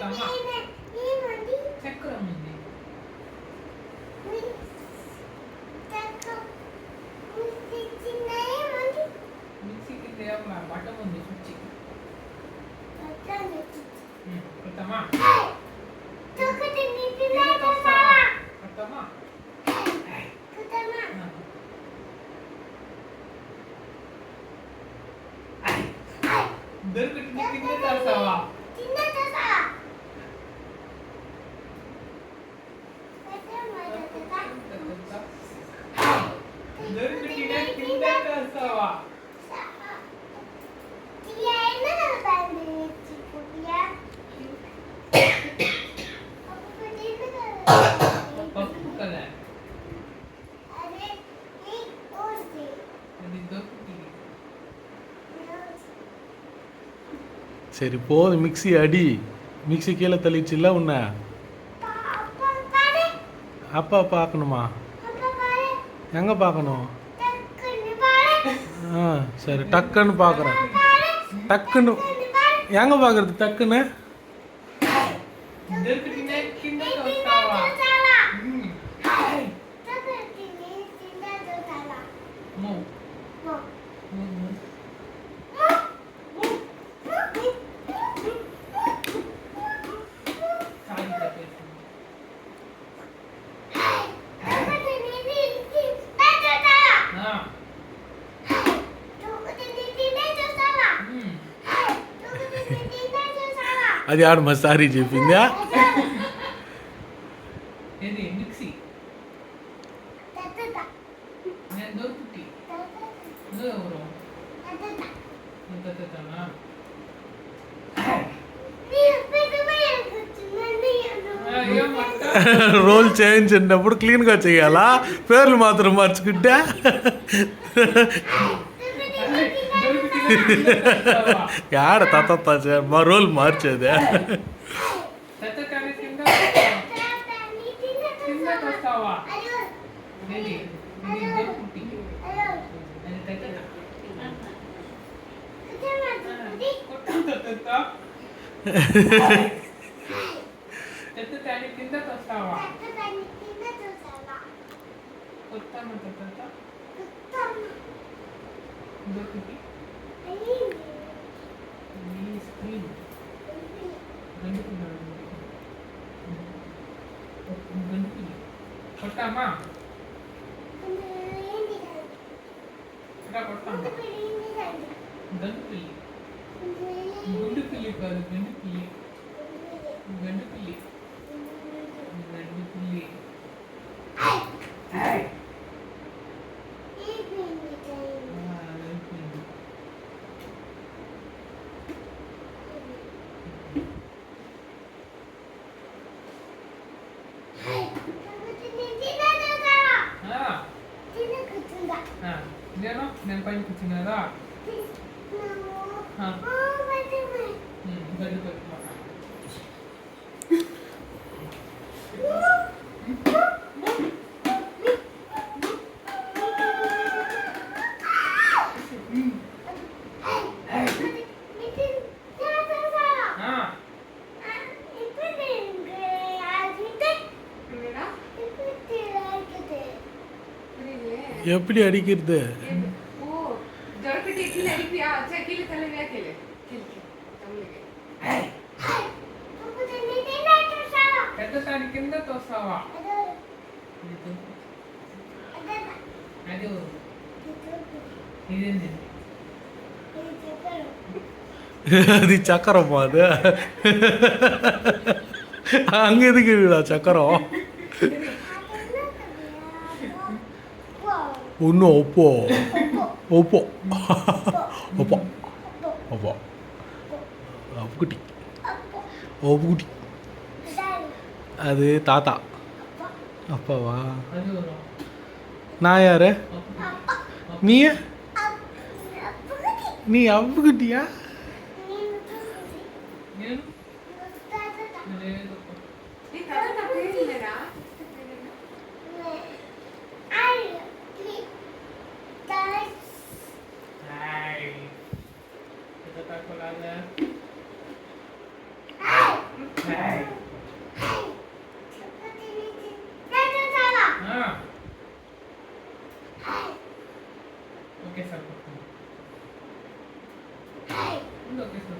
కొడతామా చక్రం ఉంది మిక్సీ కింద బటన్ ఉంది స్విచ్ కొడతామా కొడతామా దొరుకుతుంది కింద చేస్తావా దొరుకుతుంది కింద చేస్తావా పప్పు కదా అది దొరుకుతుంది சரி போது மிக்ஸி அடி மிக்ஸி கீழே தள்ளிடுச்சுல்ல உன்னை அப்பா பார்க்கணுமா எங்கே பார்க்கணும் ஆ சரி டக்குன்னு பார்க்குறேன் டக்குன்னு எங்கே பார்க்குறது டக்குன்னு దొరుకుతుంది కింద చేస్తావా మో అది ఆడమ్మా సారీ చెప్పిందా ఏది మిక్సీ నేను దొరుకుతుంది ఎవరు తత్తనా రోల్ చేయించినప్పుడు క్లీన్గా చేయాలా పేర్లు మాత్రం మార్చుకుంటే యాడ తాత మా రోల్ మార్చేదే కింద వస్తావా దొరికి స్క్రీన్ కొట్టామా కొట్టామా గండు పిల్లి గుండు పిల్లి కాదు గండు పిల్లి గండు పిల్లి గండు పిల్లి నేను పైన కూర్చున్నారా గడ్డి పెట్టుకున్నా எப்படி அடிக்கிறது పెద్దసారి కింద తోస్తావా అది ఇదేంటి అది చక్రమా அது அங்கே எதுக்கு சக்கரம் ஒன்றும் ஒப்போ ஒப்போ ஒப்போ ஒப்போ ஒப்புக்குட்டி ஒப்புக்குட்டி அது தாத்தா அப்பாவா நான் யாரு நீ நீ அப்புக்குட்டியா Kita tak kolanya. ఏయ్. ఆ. ఓకే సార్ ఉండు, ఓకే సార్